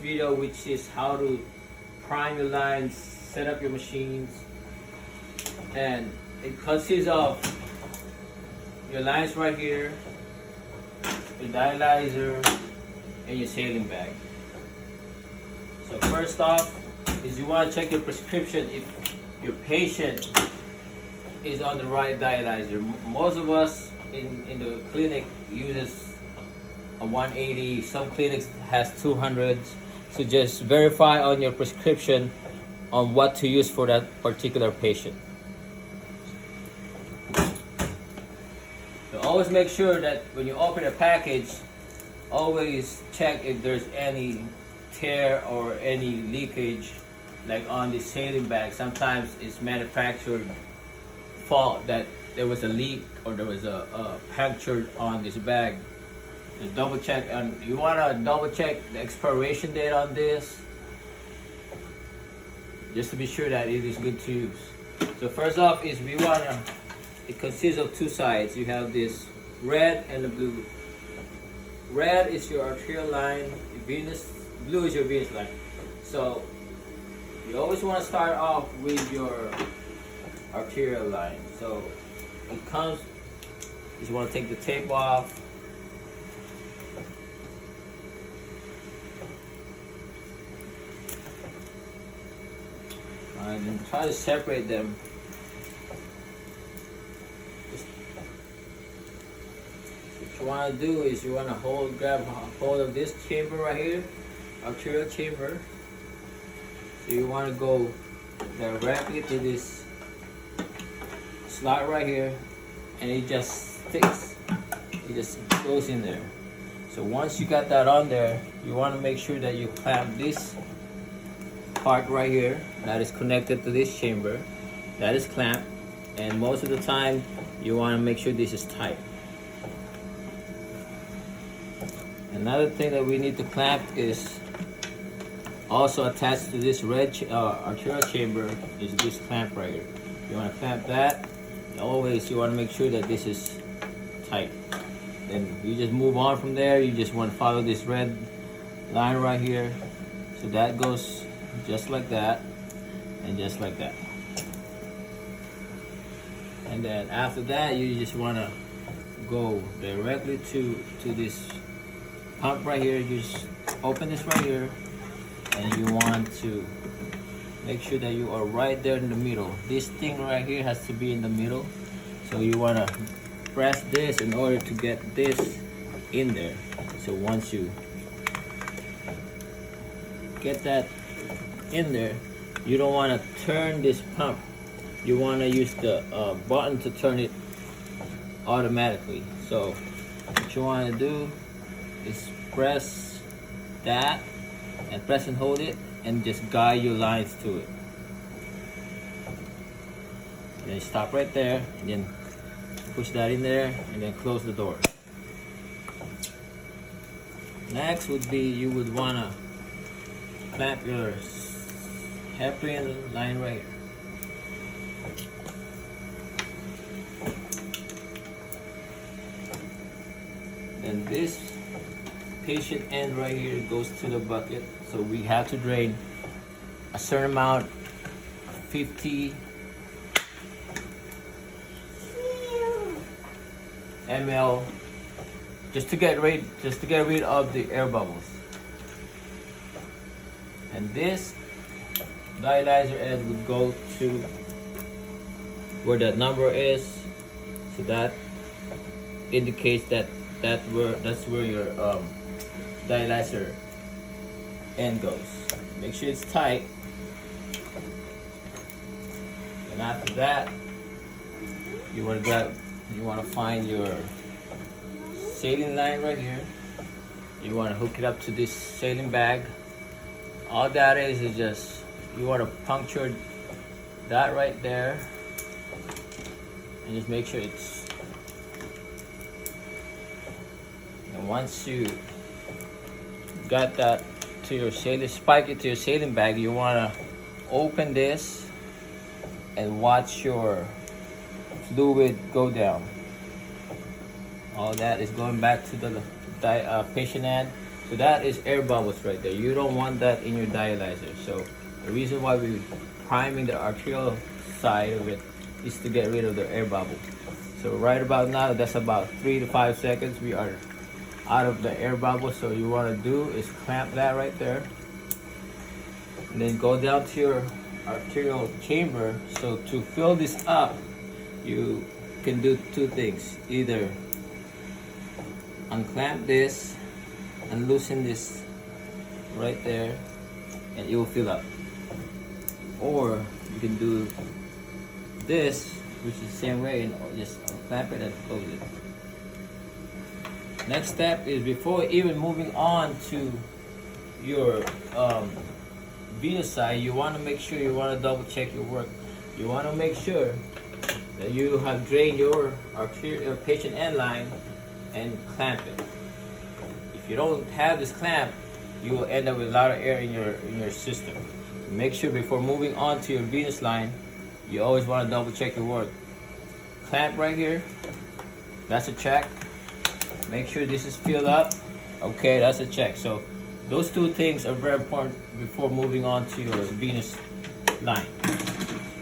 video, which is how to prime your lines, set up your machines, and it consists of your lines right here, your dialyzer, and your saline bag. So first off is you want to check your prescription if your patient is on the right dialyzer. Most of us in the clinic uses a 180, some clinics has 200s. So just verify on your prescription on what to use for that particular patient. So always make sure that when you open a package, always check if there's any tear or any leakage, like on the saline bag. Sometimes it's manufactured fault that there was a leak or there was a puncture on this bag. Just double check, and you want to double check the expiration date on this just to be sure that it is good to use. So first off is we want to, it consists of two sides. You have this red and the blue. Red is your arterial line, venous, blue is your venous line. So you always want to start off with your arterial line. So it comes, you just want to take the tape off. And then try to separate them. What you want to do is you want to grab hold of this chamber right here, arterial chamber. So you want to go directly to this slot right here, and it just sticks. It just goes in there. So once you got that on there, you want to make sure that you clamp this part right here that is connected to this chamber. That is clamped, and most of the time you want to make sure this is tight. Another thing that we need to clamp is also attached to this red arterial chamber is this clamp right here. You want to clamp that. Always you want to make sure that this is tight. Then you just move on from there. You just want to follow this red line right here. So that goes just like that and just like that. And then after that, you just want to go directly to this pump right here. You just open this right here, and you want to make sure that you are right there in the middle. This thing right here has to be in the middle. So you want to press this in order to get this in there. So once you get that in there, you don't want to turn this pump. You want to use the button to turn it automatically. So what you want to do is press that and press and hold it and just guide your lines to it. And then stop right there and then push that in there and then close the door. Next would be you would want to clamp your heparin line right here. Then this patient end right here goes to the bucket. So we have to drain a certain amount, 50 ml, just to get rid of the air bubbles. And this dialyzer end would go to where that number is. So that indicates that's where your dialyzer end goes. Make sure it's tight. And after that, you want to find your saline line right here. You want to hook it up to this saline bag. All that is just you want to puncture that right there, and just make sure it's. And once you got that to your saline, spike it to your saline bag, you want to open this and watch your fluid go down. All that is going back to the patient end. So that is air bubbles right there. You don't want that in your dialyzer. So the reason why we're priming the arterial side of it is to get rid of the air bubble. So right about now, that's about 3 to 5 seconds. We are out of the air bubble. So you want to do is clamp that right there, and then go down to your arterial chamber. So to fill this up, you can do two things: either unclamp this and loosen this right there, and it will fill up, or you can do this, which is the same way, and just unclamp it and close it. Next step is, before even moving on to your venous side, you want to make sure, you want to double check your work. You want to make sure that you have drained your arterial patient end line and clamp it. If you don't have this clamp, you will end up with a lot of air in your system. Make sure before moving on to your venous line, you always want to double check your work. Clamp right here, that's a check. Make sure this is filled up. Okay, that's a check. So those two things are very important before moving on to your venous line.